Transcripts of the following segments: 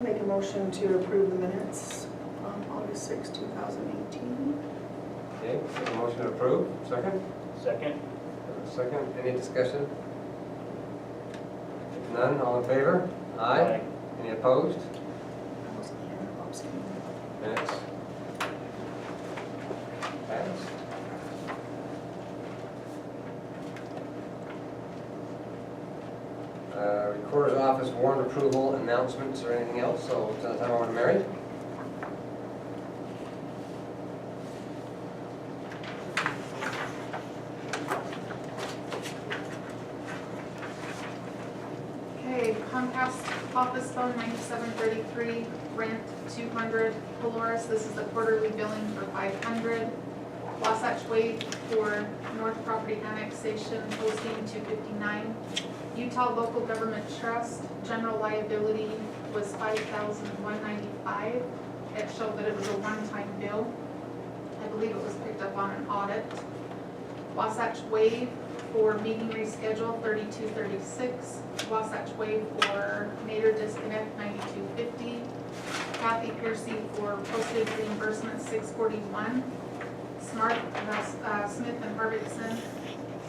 Make a motion to approve the minutes on August 6, 2018. Okay, so a motion to approve, second? Second. Second, any discussion? If none, all in favor? Aye. Any opposed? I wasn't here, I'm abstaining. Minutes? Passed. Recorder's office warrant approval, announcements, or anything else, so it's the time over to Mary. Okay, Comcast office phone 9733, rent 200. Polaris, this is the quarterly billing for 500. Wasatch Wade for North Property Annexation, hosting 259. Utah Local Government Trust, general liability was $5,195. It showed that it was a one-time bill. I believe it was picked up on an audit. Wasatch Wade for meeting reschedule 3236. Wasatch Wade for Nader disconnect 9250. Kathy Piercy for postage reimbursement 641. Smart Smith and Harbison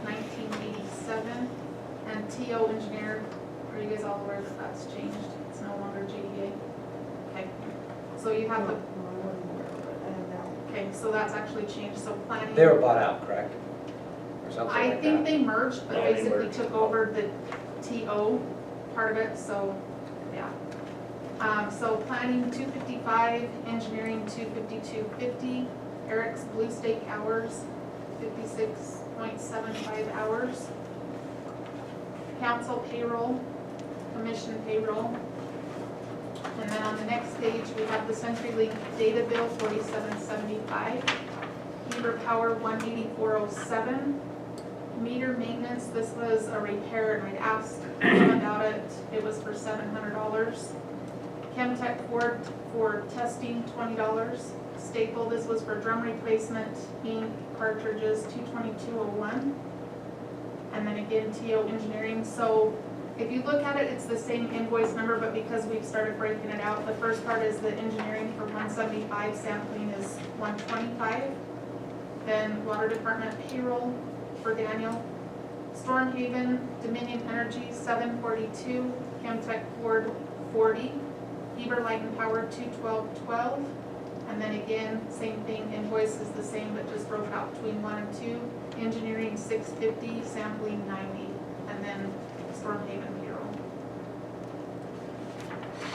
1987. And TO engineer, are you guys all aware that that's changed? It's no longer GDA? Okay, so you have the, okay, so that's actually changed, so planning. They were bought out, correct? Or something I like think that? they merged, but Yeah, they basically merged. took over the TO part of it, so, yeah. So planning 255, engineering 252.50, Eric's Blue Stake hours 56.75 hours. Council payroll, commission payroll. And then on the next page, we have the CenturyLink data bill, $47.75. Heber Power, $184.07. Meter maintenance, this was a repair, and I'd asked him about it. It was for $700. Chemtech Ford for testing, $20. Staple, this was for drum replacement, ink, cartridges, $222.01. And then again, TO engineering. So if you look at it, it's the same invoice number, but because we've started breaking it out, the first part is the engineering for 175, sampling is 125. Then water department payroll for Daniel. Storm Haven, Dominion Energy, 742. Chemtech Ford, 40. Heber Light and Power, 212.12. And then again, same thing, invoice is the same, but just broke out between 1 and 2. Engineering 650, sampling 90, and then Storm Haven payroll.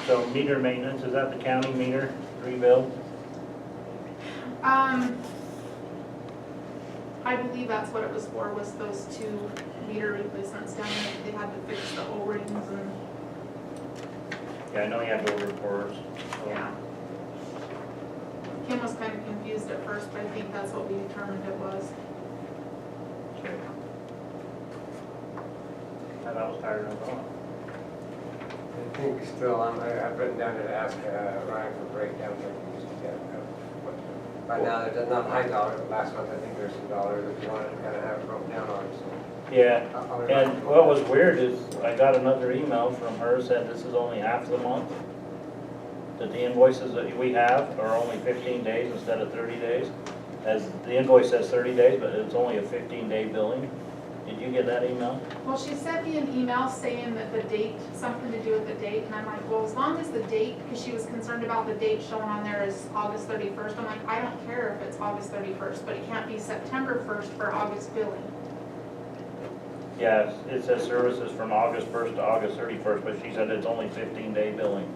So meter maintenance, is that the county meter rebuild? I believe that's what it was for, was those 2 meter replacements down there. They had to fix the O-rings and, Yeah, I know you have to order reports. yeah. Kim was kind of confused at first, but I think that's what we determined it was. And that was higher than I thought. I think still, I've written down to ask Ryan for breakdowns like we used to get. Right now, there's not high dollar, but last month I think there's some dollars that you wanted to kind of have broken down on, so. Yeah, I'll- and what was weird is I got another email from her said this is only half the month. That the invoices that we have are only 15 days instead of 30 days. As the invoice says 30 days, but it's only a 15-day billing. Did you get that email? Well, she sent me an email saying that the date, something to do with the date, and I'm like, well, as long as the date, because she was concerned about the date showing on there is August 31st. I'm like, I don't care if it's August 31st, but it can't be September 1st for August billing. Yeah, it says services from August 1st to August 31st, but she said it's only 15-day billing.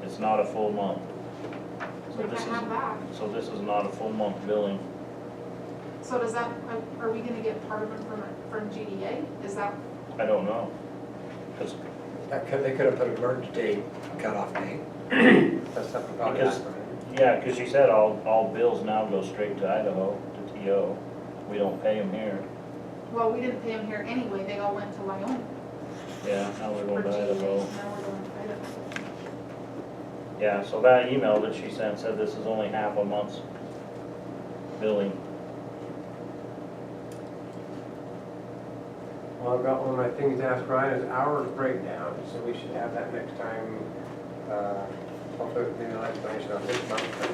It's not a full month. So We this can't is, have that. so this is not a full month billing. So does that, are we gonna get part of it from GDA? Is that, I don't know. 'Cause They could have put a merge date, cutoff date. That's something probably Because- happened. Yeah, because she said all bills now go straight to Idaho, to TO. We don't pay them here. well, we didn't pay them here anyway, they all went to Wyoming Yeah, now we're for going to GDA, Idaho. now we're going to Idaho. Yeah, so that email that she sent said this is only half a month's billing. Well, I've got one of my things to ask Ryan is hours breakdown, so we should have that next time maybe an explanation on this month, but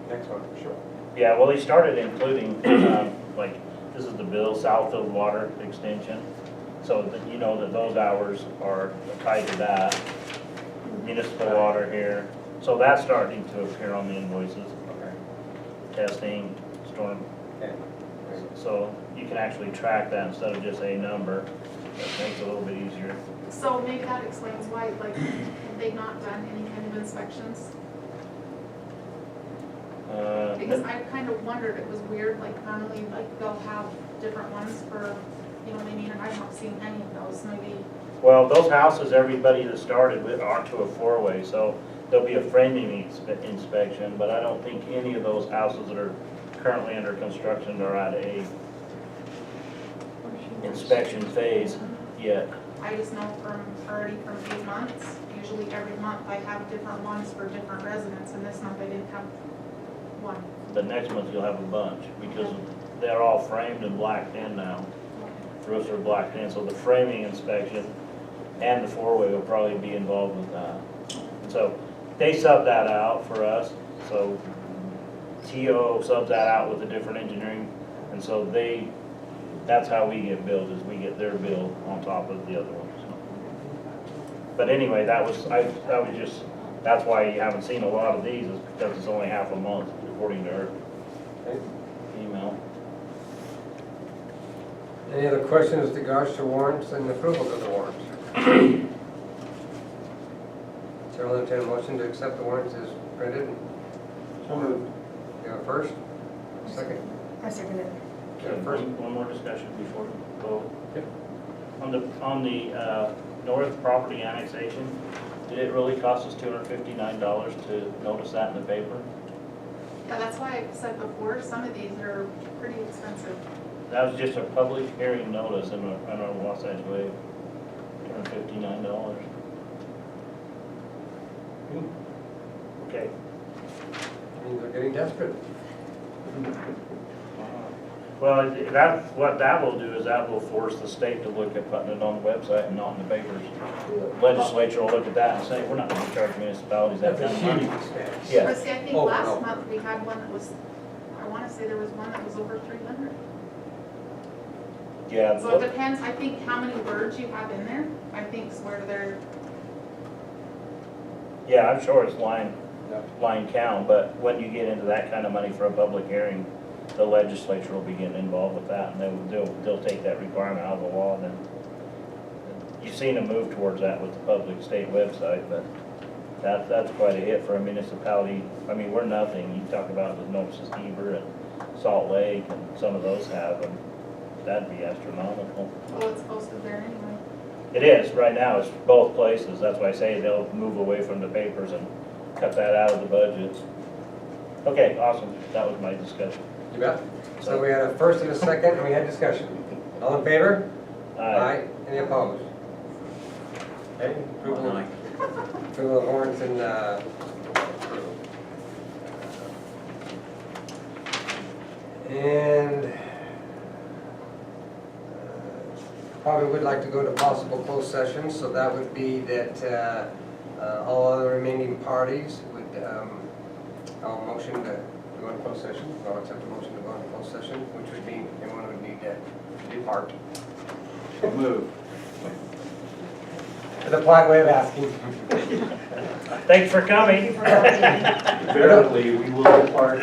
next one for sure. Yeah, well, he started including, like, this is the bill, Southfield Water Extension. So that you know that those hours are tied to that. Municipal water here. So that's starting to appear on the invoices. Okay. Testing, storm. Okay. Great. So you can actually track that instead of just a number. That makes it a little bit easier. So maybe that explains why, like, they've not done any kind of inspections. Because I kind of wondered, it was weird, like normally, like they'll have different ones for, you know what I mean, and I've not seen any of those, maybe. Well, those houses, everybody that started with are to a four-way, so there'll be a framing inspection, but I don't think any of those houses that are currently under construction are at a inspection phase yet. I just know already from 8 months, usually every month I have different ones for different residents, and this month I didn't have one. The next month you'll have a bunch, because they're all framed and blacked in now. Roofs are blacked in, so the framing inspection and the four-way will probably be involved with that. So they sub that out for us, so TO subs that out with a different engineering, and so that's how we get billed, is we get their bill on top of the other ones. But anyway, that's why you haven't seen a lot of these, is because it's only half a month, according to her Okay. email. Any other questions with regards to warrants and approvals of the warrants? Chair will entertain a motion to accept the warrants as printed. So moved. You have a first? Second? I second it. You have a first? One more discussion before we vote. Yep. On the north property annexation, did it really cost us $259 to notice that in the paper? Yeah, that's why I said before, some of these are pretty expensive. That was just a public hearing notice in our Wasatch Way, $259. Okay. Means they're getting desperate. Well, what that will do is that will force the state to look at putting it on the website and not in the papers. Legislature will look at that and say, we're not going to charge municipalities that That's a kind of huge money. expense. Yeah. But see, I think Oh, last no. month we had one that was, I want to say there was one that was over 300. Yeah. So it depends, I think, how many words you have in there, I think is where they're, Yeah, I'm sure it's line count, but when you get into that kind of money for a public hearing, the legislature will be getting involved with that, and they'll take that requirement out of the law, and then you've seen a move towards that with the public state website, but that's quite a hit for a municipality. I mean, we're nothing. You talk about the Novices Heber and Salt Lake, and some of those have, and that'd be astronomical. well, it's posted there anyway. It is, right now, it's both places. That's why I say they'll move away from the papers and cut that out of the budgets. Okay, awesome. That was my discussion. You bet. So we had a first and a second, and we had discussion. All in favor? Any opposed? Okay, approval of warrants and and probably would like to go to possible closed sessions, so that would be that all other remaining parties would, I'll motion to go into closed session. I'll accept a motion to go into closed session, which would mean everyone would need to depart. Move. It's a polite way of asking. Thanks for coming. Apparently, we will depart.